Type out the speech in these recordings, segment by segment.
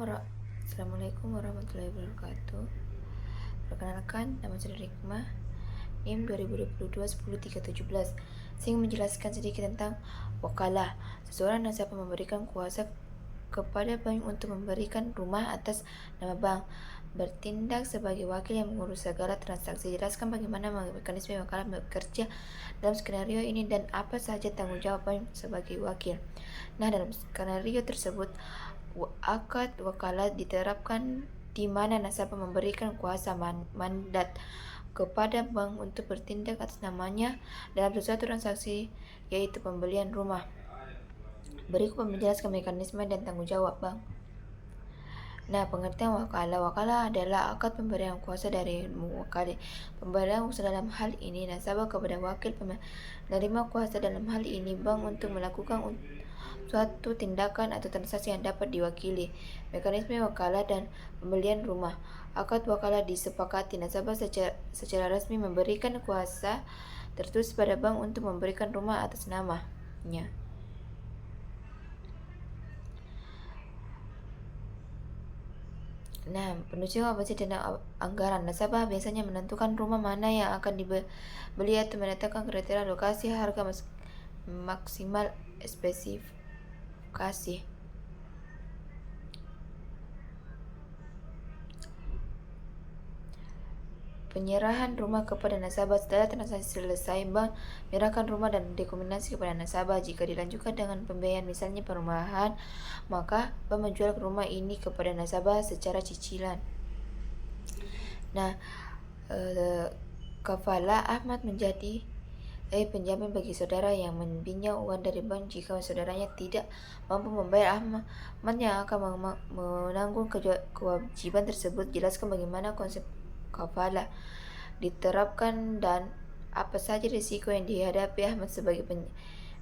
Assalamualaikum warahmatullahi wabarakatuh. Perkenalkan, nama saya Rikmah, NIM 2022 10 3 17. Saya ingin menjelaskan sedikit tentang wakalah. Seseorang nasabah memberikan kuasa kepada bank untuk memberikan rumah atas nama bank, bertindak sebagai wakil yang mengurus segala transaksi. Jelaskan bagaimana mekanisme wakalah bekerja dalam skenario ini dan apa saja tanggung jawab bank sebagai wakil. Nah, dalam skenario tersebut, akad wakalah diterapkan di mana nasabah memberikan kuasa mandat kepada bank untuk bertindak atas namanya dalam sesuatu transaksi, yaitu pembelian rumah. Berikut menjelaskan mekanisme dan tanggung jawab bank. Nah, pengertian wakalah. Wakalah adalah akad pemberian kuasa dari mewakili. Pemberian kuasa dalam hal ini nasabah kepada wakil penerima kuasa, dalam hal ini bank, untuk melakukan suatu tindakan atau transaksi yang dapat diwakili. Mekanisme wakalah dan pembelian rumah. Akad wakalah disepakati nasabah secara resmi memberikan kuasa tertulis pada bank untuk memberikan rumah atas namanya. Nah, penutusan apa sih dana anggaran? Nasabah biasanya menentukan rumah mana yang akan dibeli atau menetapkan kriteria lokasi, harga maksimal, spesifikasi. Penyerahan rumah kepada nasabah. Setelah transaksi selesai, bank menyerahkan rumah dan dokumentasi kepada nasabah. Jika dilanjutkan dengan pembiayaan, misalnya perumahan, maka bank menjual rumah ini kepada nasabah secara cicilan. Nah, kafalah. Ahmad menjadi penjamin bagi saudara yang meminjam uang dari bank. Jika saudaranya tidak mampu membayar, Ahmad yang akan menanggung kewajiban tersebut. Jelaskan bagaimana konsep kafalah diterapkan dan apa saja risiko yang dihadapi Ahmad sebagai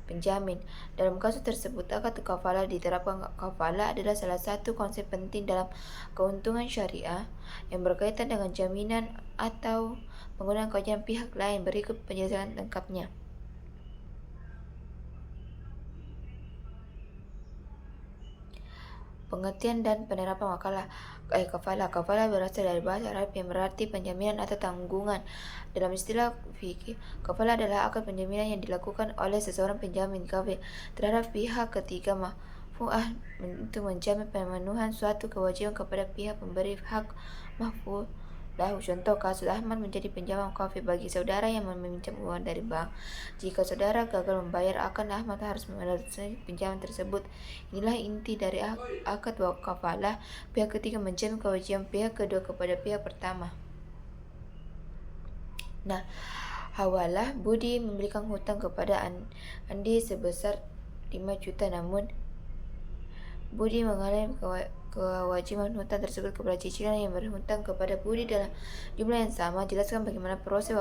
penjamin. Dalam kasus tersebut, akad kafalah diterapkan. Kafalah adalah salah satu konsep penting dalam keuntungan syariah yang berkaitan dengan jaminan atau penggunaan kewajiban pihak lain. Berikut penjelasan lengkapnya. Pengertian dan penerapan kafalah. Kafalah berasal dari bahasa Arab yang berarti penjaminan atau tanggungan. Dalam istilah fikih, kafalah adalah akad penjaminan yang dilakukan oleh seseorang penjamin kafil terhadap pihak ketiga mahfu'ah untuk menjamin pemenuhan suatu kewajiban kepada pihak pemberi hak mahfu'ah. Contoh kasus, Ahmad menjadi pinjaman kafil bagi saudara yang meminjam uang dari bank. Jika saudara gagal membayar, Ahmad harus melunasi pinjaman tersebut. Inilah inti dari akad kafalah. Pihak ketiga menjamin kewajiban pihak kedua kepada pihak pertama. Nah, hawalah. Budi memberikan hutang kepada Andi sebesar 5 juta, namun Budi mengalami kewajiban hutang tersebut kepada cicilan yang berhutang kepada Budi dalam jumlah yang sama. Jelaskan bagaimana proses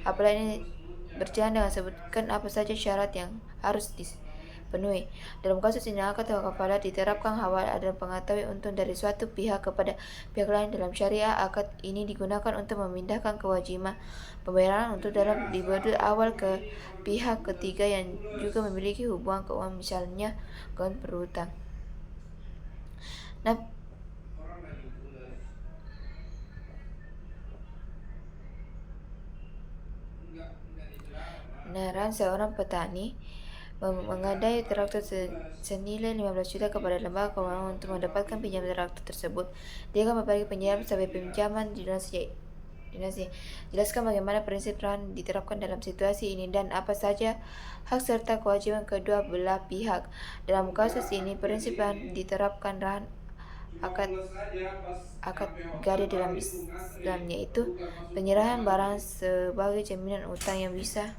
apalah ini berjalan dengan sebutkan apa saja syarat yang harus dipenuhi. Dalam kasus ini, akad kafalah diterapkan. Hawal adalah pengetahui untung dari suatu pihak kepada pihak lain. Dalam syariah, akad ini digunakan untuk memindahkan kewajiban pembayaran untuk dalam dibadul awal ke pihak ketiga yang juga memiliki hubungan keuangan, misalnya kawan berhutang. Nah, seorang petani mengadai traktor senilai 15 juta kepada lembaga keuangan untuk mendapatkan pinjaman traktor tersebut. Dia akan membagi pinjaman sebagai pinjaman dinasti. Jelaskan bagaimana prinsip rahan diterapkan dalam situasi ini dan apa saja hak serta kewajiban kedua belah pihak. Dalam kasus ini, prinsip rahan diterapkan. Rahan akad gada dalam Islam, yaitu penyerahan barang sebagai jaminan utang yang bisa